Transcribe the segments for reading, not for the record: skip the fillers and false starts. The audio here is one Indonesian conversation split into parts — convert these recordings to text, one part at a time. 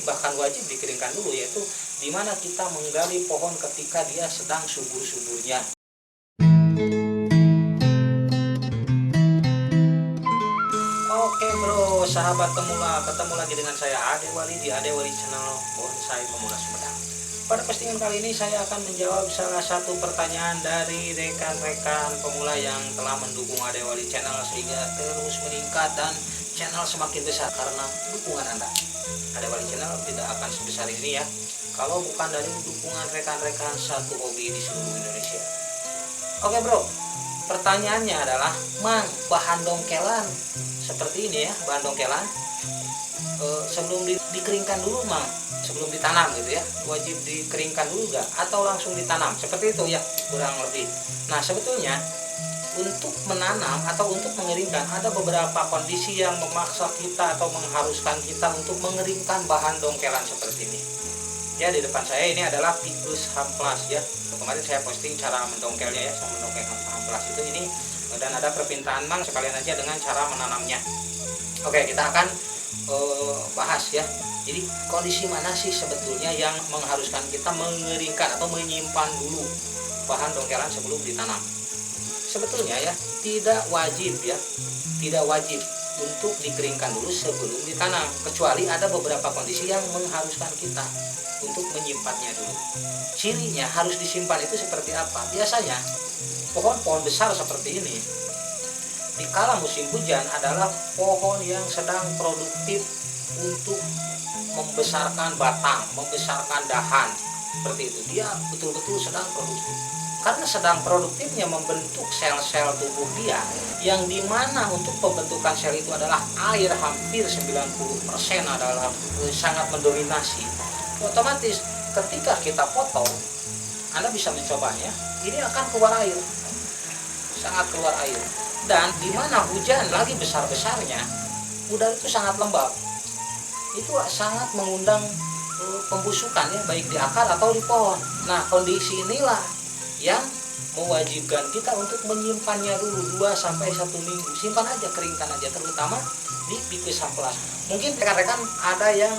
bahkan wajib dikeringkan dulu, yaitu di mana kita menggali pohon ketika dia sedang subur-suburnya. Oke bro, sahabat pemula, ketemu lagi dengan saya Ade Wali di Ade Wali Channel Bonsai Pemula Sumedang. Pada postingan kali ini saya akan menjawab salah satu pertanyaan dari rekan-rekan pemula yang telah mendukung Ade Wali Channel sehingga terus meningkat dan channel semakin besar karena dukungan Anda. Ade Wali Channel tidak akan sebesar ini ya kalau bukan dari dukungan rekan-rekan satu hobi di seluruh Indonesia. Oke bro, pertanyaannya adalah, Mang, bahan dongkelan seperti ini ya, bahan dongkelan sebelum dikeringkan dulu Mang, sebelum ditanam gitu ya, wajib dikeringkan dulu nggak atau langsung ditanam, seperti itu ya kurang lebih. Nah sebetulnya untuk menanam atau untuk mengeringkan ada beberapa kondisi yang memaksa kita atau mengharuskan kita untuk mengeringkan bahan dongkelan seperti ini ya. Di depan saya ini adalah Ficus Hamplas ya, kemarin saya posting cara mendongkelnya ya, saya mendongkelkan Hamplas itu ini, dan ada perpintaan Mang sekalian aja dengan cara menanamnya. Oke, kita akan bahas ya. Jadi kondisi mana sih sebetulnya yang mengharuskan kita mengeringkan atau menyimpan dulu bahan dongkelan sebelum ditanam? Sebetulnya ya tidak wajib ya, tidak wajib untuk dikeringkan dulu sebelum ditanam, kecuali ada beberapa kondisi yang mengharuskan kita untuk menyimpannya dulu. Cirinya harus disimpan itu seperti apa? Biasanya pohon-pohon besar seperti ini di kala musim hujan adalah pohon yang sedang produktif untuk membesarkan batang, membesarkan dahan, seperti itu. Dia betul-betul sedang produktif. Karena sedang produktifnya membentuk sel-sel tubuh dia, yang dimana untuk pembentukan sel itu adalah air, hampir 90% adalah sangat mendominasi. Otomatis ketika kita potong, Anda bisa mencobanya, ini akan keluar air, sangat keluar air. Dan dimana hujan lagi besar-besarnya, udara itu sangat lembab, itu sangat mengundang pembusukan ya, baik di akar atau di pohon. Nah kondisi inilah yang mewajibkan kita untuk menyimpannya dulu 2-1 minggu. Simpan aja, keringkan aja, terutama di Ficus Hamplas. Mungkin rekan-rekan ada yang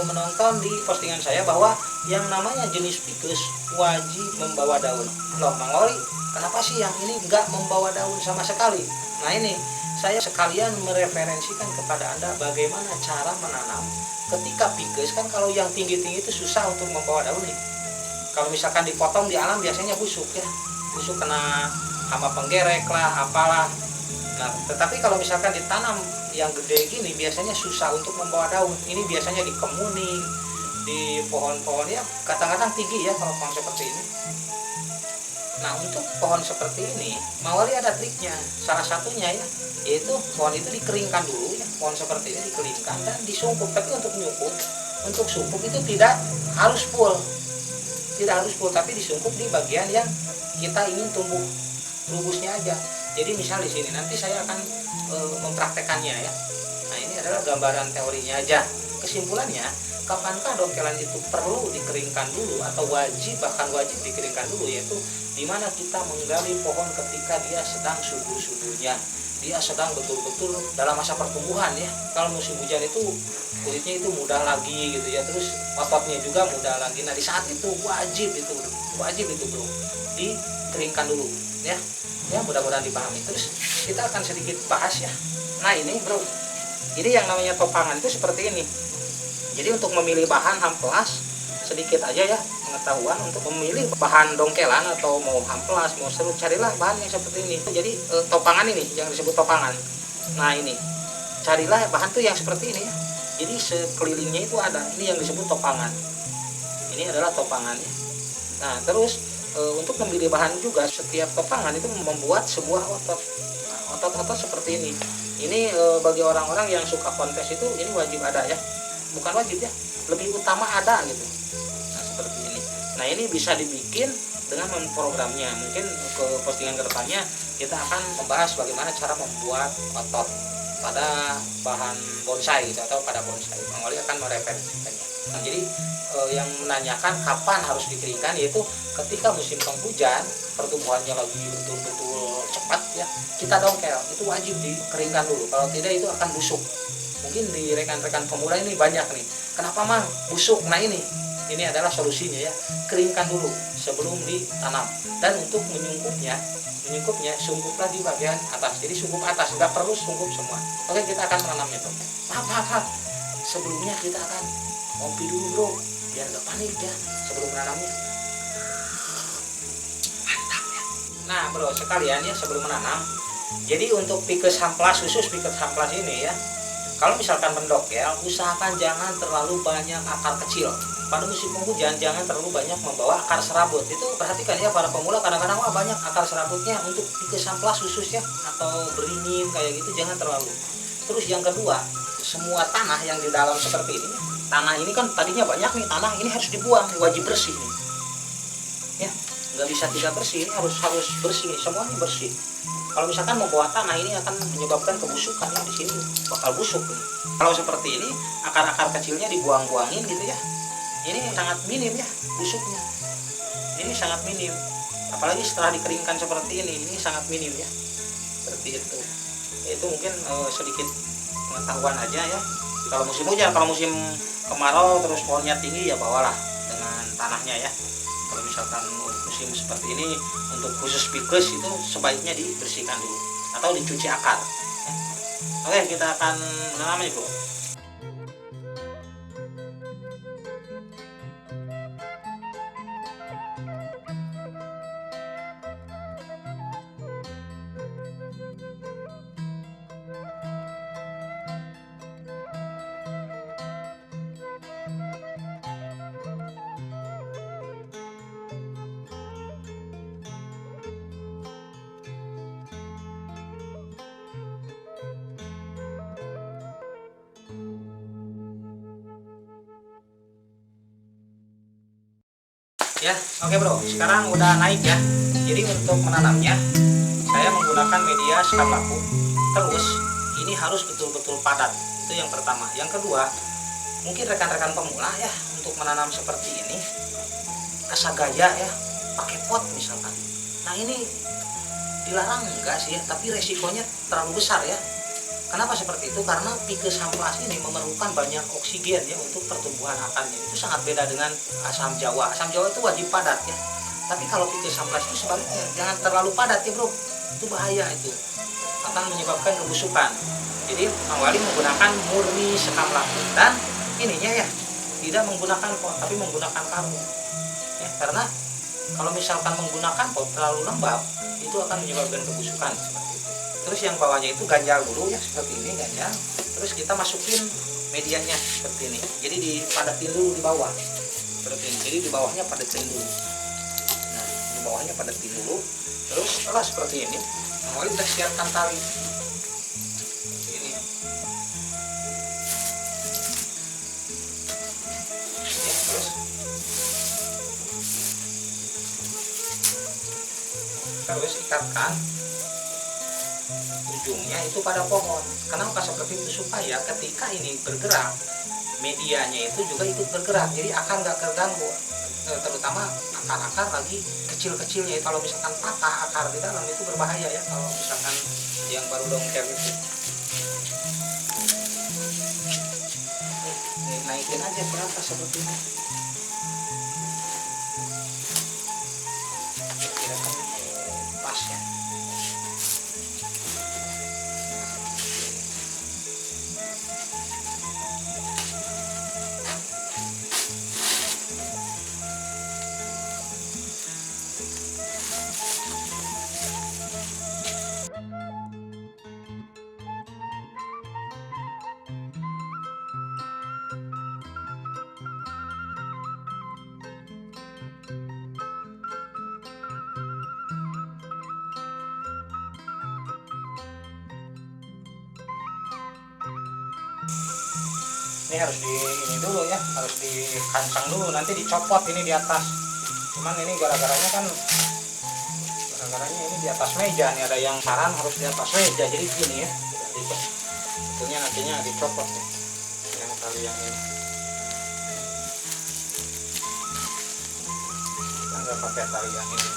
menonton di postingan saya bahwa yang namanya jenis Ficus wajib membawa daun. Loh Mang Wali, kenapa sih yang ini nggak membawa daun sama sekali? Nah ini saya sekalian mereferensikan kepada Anda bagaimana cara menanam ketika Ficus. Kan kalau yang tinggi-tinggi itu susah untuk membawa daun nih. Kalau misalkan dipotong di alam biasanya busuk ya, busuk kena hama penggerek lah, apalah. Nah tetapi kalau misalkan ditanam yang gede gini biasanya susah untuk membawa daun. Ini biasanya di kemuning, di pohon-pohon ya kadang-kadang tinggi ya kalau pohon seperti ini. Nah untuk pohon seperti ini Mang Wali ada triknya, salah satunya ya, yaitu pohon itu dikeringkan dulu ya. Pohon seperti ini dikeringkan dan disungkup. Tapi untuk nyungkup, untuk sungkup itu tidak harus full, tidak harus full, tapi disungkup di bagian yang kita ingin tumbuh rubusnya aja. Jadi misal di sini nanti saya akan mempraktekannya ya. Nah ini adalah gambaran teorinya aja. Kesimpulannya, kapankah dongkelan itu perlu dikeringkan dulu atau wajib, bahkan wajib dikeringkan dulu, yaitu dimana kita menggali pohon ketika dia sedang subur-suburnya, dia sedang betul-betul dalam masa pertumbuhan ya. Kalau musim hujan itu kulitnya itu mudah lagi gitu ya, terus ototnya juga mudah lagi. Nah di saat itu wajib itu bro, dikeringkan dulu ya. Ya mudah-mudahan dipahami. Terus kita akan sedikit bahas ya. Nah ini bro, ini yang namanya topangan itu seperti ini. Jadi untuk memilih bahan Hamplas, sedikit aja ya pengetahuan untuk memilih bahan dongkelan atau mau Hamplas, mau serut, carilah bahan yang seperti ini. Jadi topangan ini yang disebut topangan. Nah ini, carilah bahan tuh yang seperti ini ya. Jadi sekelilingnya itu ada, ini yang disebut topangan. Ini adalah topangannya. Nah terus untuk memilih bahan juga, setiap topangan itu membuat sebuah otot. Nah, otot-otot seperti ini. Ini bagi orang-orang yang suka kontes itu ini wajib ada ya. Bukan wajib ya, lebih utama ada gitu. Nah seperti ini. Nah ini bisa dibikin dengan memprogramnya. Mungkin ke postingan kedepannya kita akan membahas bagaimana cara membuat otot pada bahan bonsai gitu, atau pada bonsai. Mang Wali akan mereferensikannya. Nah, jadi yang menanyakan kapan harus dikeringkan, yaitu ketika musim penghujan, pertumbuhannya lagi betul-betul cepat ya, kita dongkel, itu wajib dikeringkan dulu. Kalau tidak itu akan busuk Mungkin di rekan-rekan pemula ini banyak nih, kenapa mang busuk? Nah ini adalah solusinya ya, keringkan dulu sebelum ditanam. Dan untuk menyungkupnya sungkuplah di bagian atas, jadi sungkup atas, nggak perlu sungkup semua. Oke, kita akan menanamnya bro. Maaf, sebelumnya kita akan ngopi dulu bro, biar nggak panik ya sebelum menanamnya. Mantap ya. Nah bro sekalian ya, sebelum menanam, jadi untuk Ficus amplas, khusus Ficus amplas ini ya, kalau misalkan mendokkel, usahakan jangan terlalu banyak akar kecil. Pada musim penghujan jangan terlalu banyak membawa akar serabut. Itu perhatikan ya para pemula, kadang-kadang wah banyak akar serabutnya untuk Ficus amplas khususnya, atau beringin kayak gitu, jangan terlalu. Terus yang kedua, semua tanah yang di dalam seperti ini, tanah ini kan tadinya banyak nih, tanah ini harus dibuang, wajib bersih nih. Ya, nggak bisa tidak bersih, ini harus bersih, semuanya bersih. Kalau misalkan membawa tanah ini akan menyebabkan kebusukan ya, di sini bakal busuk nih. Kalau seperti ini akar-akar kecilnya dibuang-buangin gitu ya, ini sangat minim ya busuknya, ini sangat minim. Apalagi setelah dikeringkan seperti ini sangat minim ya, seperti itu. Itu mungkin sedikit pengetahuan aja ya. Kalau musim hujan, kalau musim kemarau terus pohonnya tinggi ya bawalah dengan tanahnya ya. Kalau misalkan musim seperti ini, untuk khusus Ficus itu sebaiknya dibersihkan dulu atau dicuci akar. Oke, kita akan menanamnya bro. Ya, oke bro, sekarang udah naik ya. Jadi untuk menanamnya saya menggunakan media sekam laku. Terus ini harus betul-betul padat. Itu yang pertama. Yang kedua, mungkin rekan-rekan pemula ya, untuk menanam seperti ini asa gaya ya, pakai pot misalkan. Nah ini dilarang enggak sih ya, tapi resikonya terlalu besar ya. Kenapa seperti itu? Karena Ficus amplas ini memerlukan banyak oksigen ya untuk pertumbuhan akarnya. Itu sangat beda dengan asam jawa. Asam jawa itu wajib padat ya. Tapi kalau Ficus amplas itu sebaliknya, jangan terlalu padat ya bro. Itu bahaya, itu akan menyebabkan kebusukan. Jadi Mang Wali menggunakan murni sekam laku, dan ininya ya tidak menggunakan pot tapi menggunakan karung. Ya, karena kalau misalkan menggunakan pot terlalu lembab, itu akan menyebabkan kebusukan. Terus yang bawahnya itu ganjal dulu ya, seperti ini ganjal. Terus kita masukin medianya seperti ini. Jadi dipadatin dulu di bawah seperti ini. Jadi di bawahnya padatin dulu. Nah, di bawahnya padatin dulu. Terus setelah seperti ini, mulai kita siapkan tali. Ini. Ya, terus ikatkan ujungnya itu pada pohon. Kenapa seperti itu? Supaya ketika ini bergerak, medianya itu juga ikut bergerak, jadi akar nggak terganggu, terutama akar-akar lagi kecil-kecilnya. Kalau misalkan patah akar di dalam itu berbahaya ya, kalau misalkan yang baru dongker itu. Naikin aja ke atas seperti ini. Kira-kira pas ya. Ini harus ini dulu ya, harus dikancang dulu, nanti dicopot ini di atas. Cuman ini gara-garanya ini di atas meja nih, ada yang saran harus di atas meja, jadi gini ya. Itunya nantinya dicopot ya, yang tali yang ini. Kita nggak pakai tali yang ini.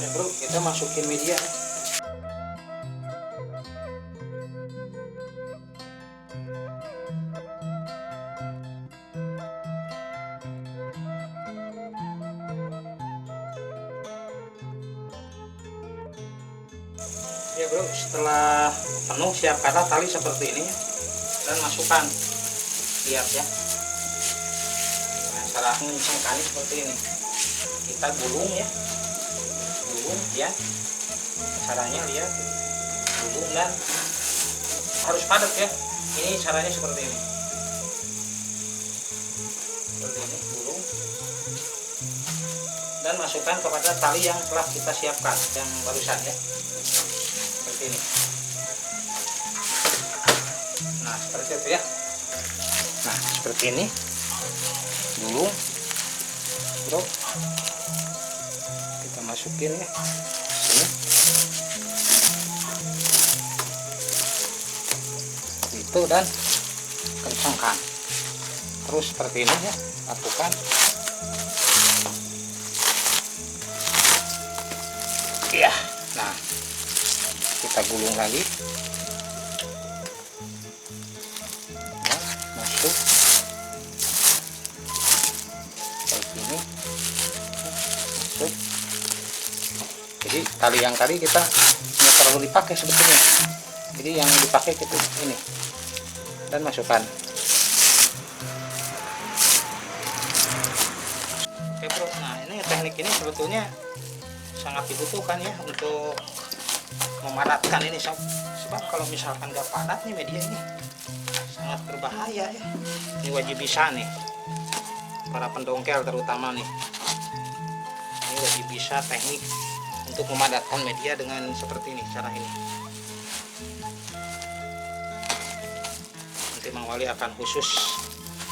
Ya bro, kita masukin media. Ya bro, setelah penuh siapkanlah tali seperti ini dan masukkan. Lihat ya. Nah, cara mengencangkannya seperti ini. Kita gulung ya. Gulung ya. Caranya lihat. Gulung dan harus padat ya. Ini caranya seperti ini. Seperti ini, gulung. Dan masukkan kepada tali yang telah kita siapkan yang barusan ya. Seperti ini. Nah, seperti itu ya. Nah, seperti ini. Gulung. Bro. Kita masukin ya. Sini. Itu dan kencangkan. Terus seperti ini ya, lakukan. Iya. Nah, kita gulung lagi. Nah, masuk. Seperti ini. Masuk. Jadi tali yang tadi kita nggak terlalu dipakai sebetulnya. Jadi yang dipakai itu ini. Dan masukkan. Oke bro, nah ini teknik ini sebetulnya sangat dibutuhkan ya untuk memadatkan ini, sebab kalau misalkan nggak padat nih media ini sangat berbahaya ya. Ini wajib bisa nih para pendongkel terutama nih, ini wajib bisa teknik untuk memadatkan media dengan seperti ini, cara ini. Nanti Mang Wali akan khusus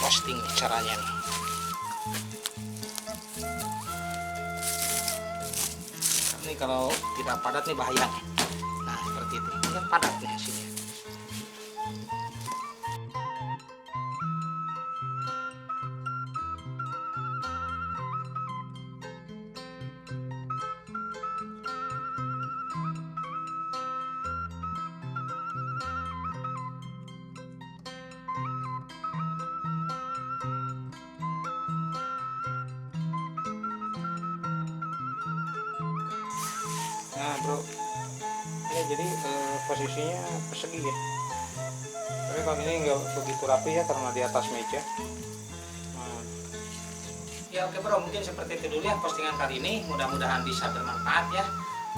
posting caranya nih. Ini kalau tidak padat nih bahaya. Nah seperti itu, ini kan padat nih hasilnya. Nah bro, ini jadi posisinya persegi ya. Tapi kalau ini nggak begitu rapi ya karena di atas meja. Nah. Ya oke bro, mungkin seperti itu dulu ya postingan kali ini. Mudah-mudahan bisa bermanfaat ya.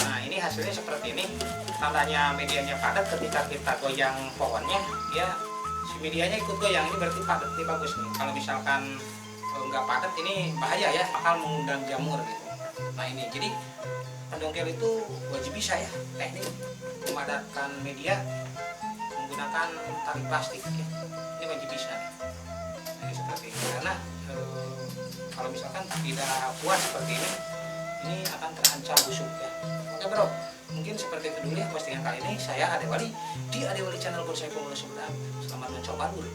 Nah ini hasilnya seperti ini. Tandanya medianya padat ketika kita goyang pohonnya, ya si medianya ikut goyang. Ini berarti padat, ini bagus nih. Kalau misalkan nggak padat ini bahaya ya, bakal mengundang jamur gitu. Nah ini jadi pendongkel itu wajib bisa ya teknik memadatkan media menggunakan tali plastik ya. Ini wajib bisa nih. Jadi seperti ini karena kalau misalkan tidak kuat seperti ini akan terancam busuk ya. Oke bro, mungkin seperti itu dulu ya postingan kali ini. Saya Ade Wali di Ade Wali Channel Bonsai Pemula Sumedang. Selamat mencoba dulu.